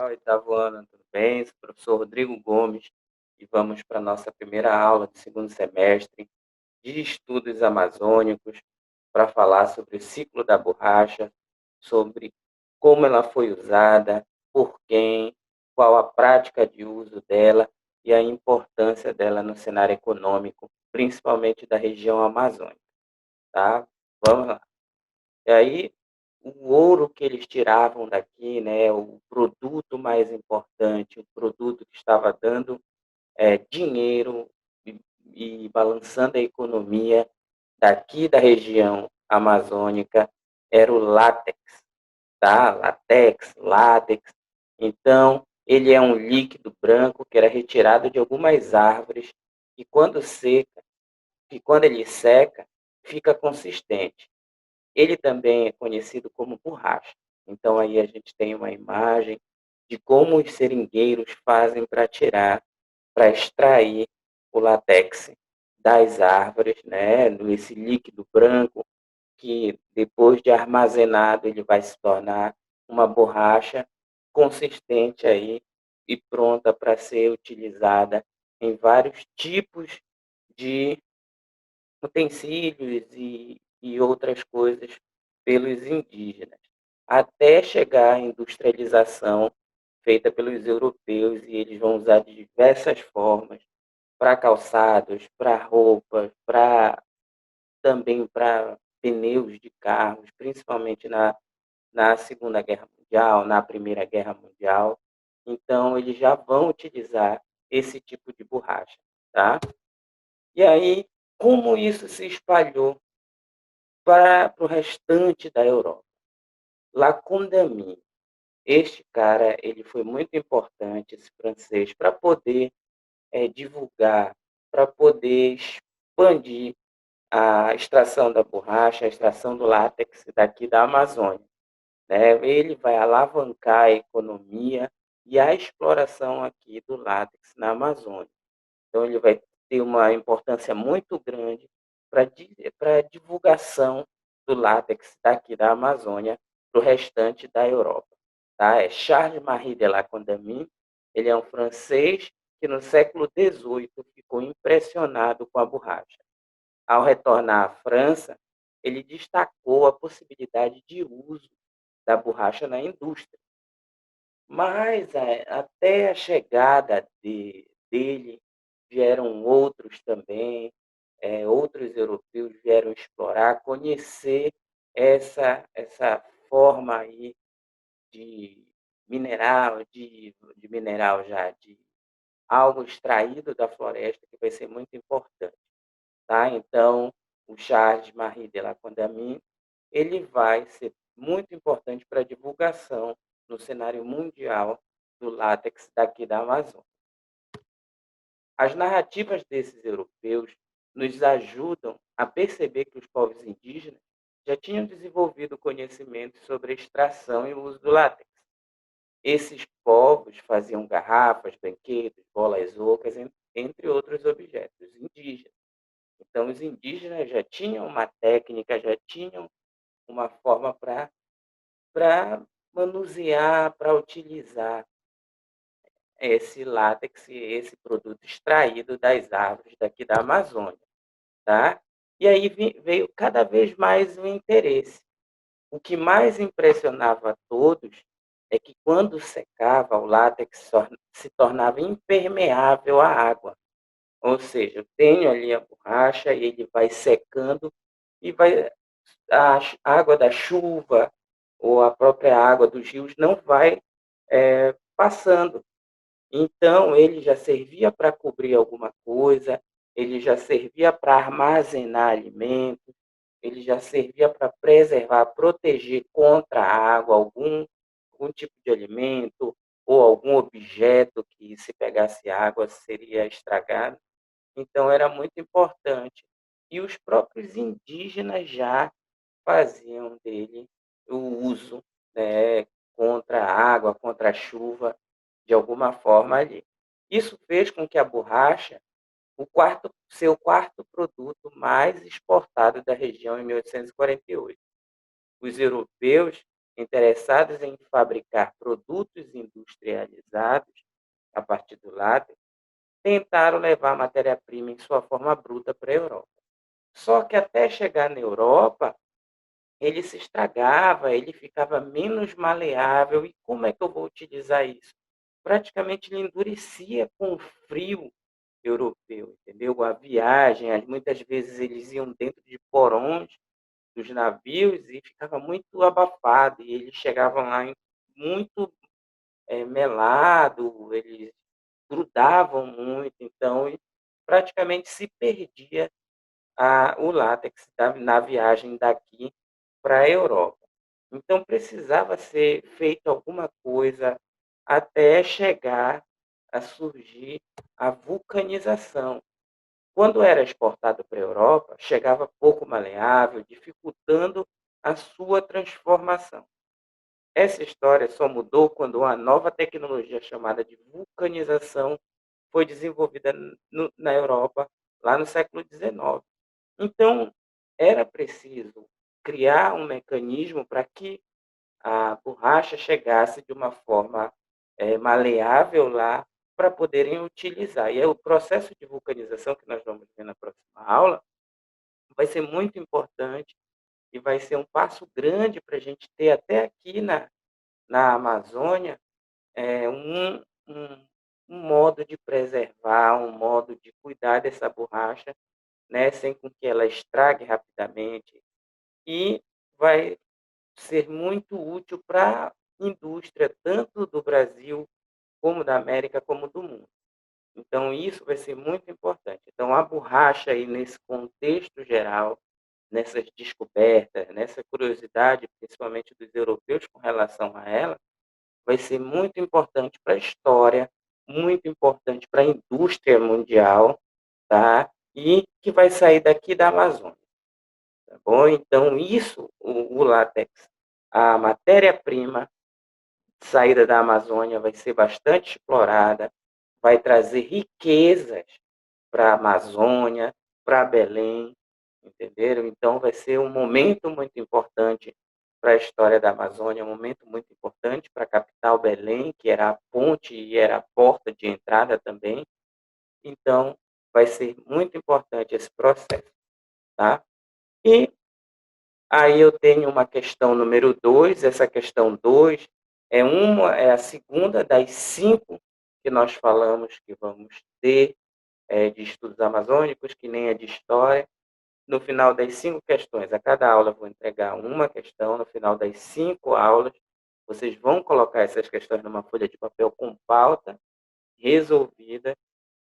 Olá, oitavo ano, tudo bem? Sou o professor Rodrigo Gomes e vamos para a nossa primeira aula do segundo semestre de estudos amazônicos para falar sobre o ciclo da borracha, sobre como ela foi usada, por quem, qual a prática de uso dela e a importância dela no cenário econômico, principalmente da região amazônica, tá? Vamos lá. E aí, o ouro que eles tiravam daqui, né, o produto mais importante, o produto que estava dando dinheiro e, e balançando a economia daqui da região amazônica, era o látex, tá? Látex. Então, ele é um líquido branco que era retirado de algumas árvores e quando ele seca, fica consistente. Ele também é conhecido como borracha. Então, aí a gente tem uma imagem de como os seringueiros fazem para extrair o látex das árvores, né? Esse líquido branco que depois de armazenado ele vai se tornar uma borracha consistente aí e pronta para ser utilizada em vários tipos de utensílios e outras coisas pelos indígenas, até chegar à industrialização feita pelos europeus, e eles vão usar de diversas formas para calçados, para roupas, também para pneus de carros, principalmente na Segunda Guerra Mundial, na Primeira Guerra Mundial. Então, eles já vão utilizar esse tipo de borracha, tá? E aí, como isso se espalhou para o restante da Europa? Lacondamine, este cara, ele foi muito importante, esse francês, para poder divulgar, para poder expandir a extração da borracha, a extração do látex daqui da Amazônia, né? Ele vai alavancar a economia e a exploração aqui do látex na Amazônia. Então, ele vai ter uma importância muito grande para a divulgação do látex daqui da Amazônia para o restante da Europa. Tá? É Charles-Marie de La Condamine, ele é um francês que no século XVIII ficou impressionado com a borracha. Ao retornar à França, ele destacou a possibilidade de uso da borracha na indústria. Mas até a chegada dele, vieram outros também, outros europeus vieram explorar, conhecer essa forma aí de mineral, de mineral já, de algo extraído da floresta que vai ser muito importante. Tá? Então, o Charles Marie de la Condamine, ele vai ser muito importante para a divulgação no cenário mundial do látex daqui da Amazônia. As narrativas desses europeus nos ajudam a perceber que os povos indígenas já tinham desenvolvido conhecimento sobre a extração e o uso do látex. Esses povos faziam garrafas, brinquedos, bolas ocas, entre outros objetos indígenas. Então, os indígenas já tinham uma técnica, já tinham uma forma para manusear, para utilizar esse látex, esse produto extraído das árvores daqui da Amazônia, tá? E aí veio cada vez mais o interesse. O que mais impressionava a todos é que quando secava, o látex se tornava impermeável à água. Ou seja, eu tenho ali a borracha e ele vai secando e a água da chuva ou a própria água dos rios não vai passando. Então, ele já servia para cobrir alguma coisa, ele já servia para armazenar alimentos, ele já servia para preservar, proteger contra a água algum tipo de alimento ou algum objeto que, se pegasse água, seria estragado. Então, era muito importante. E os próprios indígenas já faziam dele o uso, né, contra a água, contra a chuva, de alguma forma ali. Isso fez com que a borracha, seu quarto produto mais exportado da região em 1848. Os europeus interessados em fabricar produtos industrializados a partir do látex, tentaram levar a matéria-prima em sua forma bruta para a Europa. Só que até chegar na Europa, ele se estragava, ele ficava menos maleável. E como é que eu vou utilizar isso? Praticamente ele endurecia com o frio europeu, entendeu? A viagem, muitas vezes eles iam dentro de porões dos navios e ficava muito abafado, e eles chegavam lá muito melado, eles grudavam muito, então praticamente se perdia o látex na viagem daqui para a Europa. Então precisava ser feito alguma coisa até chegar a surgir a vulcanização. Quando era exportado para a Europa, chegava pouco maleável, dificultando a sua transformação. Essa história só mudou quando uma nova tecnologia chamada de vulcanização foi desenvolvida na Europa, lá no século XIX. Então, era preciso criar um mecanismo para que a borracha chegasse de uma forma maleável lá para poderem utilizar. E é o processo de vulcanização que nós vamos ver na próxima aula vai ser muito importante e vai ser um passo grande para a gente ter até aqui na Amazônia um, um modo de preservar, um modo de cuidar dessa borracha, né, sem com que ela estrague rapidamente, e vai ser muito útil para a indústria, tanto do Brasil, como da América, como do mundo. Então, isso vai ser muito importante. Então, a borracha, aí, nesse contexto geral, nessas descobertas, nessa curiosidade, principalmente dos europeus com relação a ela, vai ser muito importante para a história, muito importante para a indústria mundial, tá? E que vai sair daqui da Amazônia, tá bom? Então, isso, o látex, a matéria-prima saída da Amazônia vai ser bastante explorada, vai trazer riquezas para a Amazônia, para Belém, entenderam? Então, vai ser um momento muito importante para a história da Amazônia, um momento muito importante para a capital Belém, que era a ponte e era a porta de entrada também. Então, vai ser muito importante esse processo, tá? E aí eu tenho uma questão número 2. Essa questão 2 é a segunda das 5 que nós falamos que vamos ter de estudos amazônicos, que nem a de história. No final das 5 questões, a cada aula eu vou entregar uma questão. No final das 5 aulas, vocês vão colocar essas questões numa folha de papel com pauta resolvida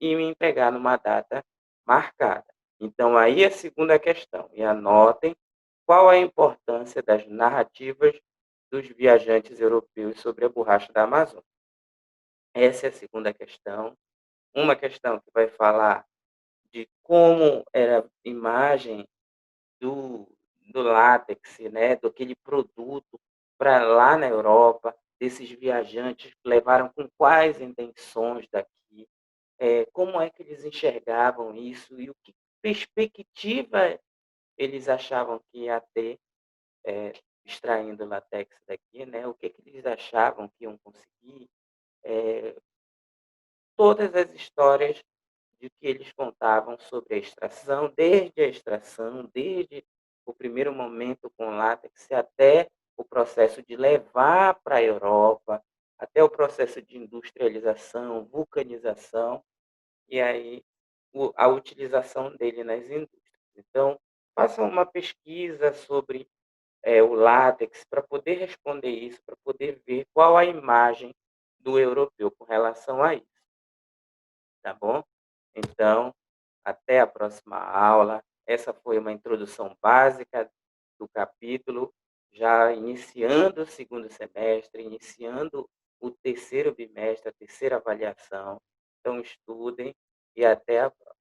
e me entregar numa data marcada. Então, aí a segunda questão. E anotem qual a importância das narrativas dos viajantes europeus sobre a borracha da Amazônia. Essa é a segunda questão. Uma questão que vai falar de como era a imagem do, do látex, né, daquele produto para lá na Europa, desses viajantes que levaram com quais intenções daqui, como é que eles enxergavam isso e o que perspectiva eles achavam que ia ter extraindo latex daqui, né? O que, que eles achavam que iam conseguir, todas as histórias de que eles contavam sobre a extração, desde o primeiro momento com látex até o processo de levar para a Europa, até o processo de industrialização, vulcanização, e aí a utilização dele nas indústrias. Então, façam uma pesquisa sobre o látex para poder responder isso, para poder ver qual a imagem do europeu com relação a isso, tá bom? Então, até a próxima aula. Essa foi uma introdução básica do capítulo, já iniciando o segundo semestre, iniciando o terceiro bimestre, a terceira avaliação. Então, estudem e até a próxima.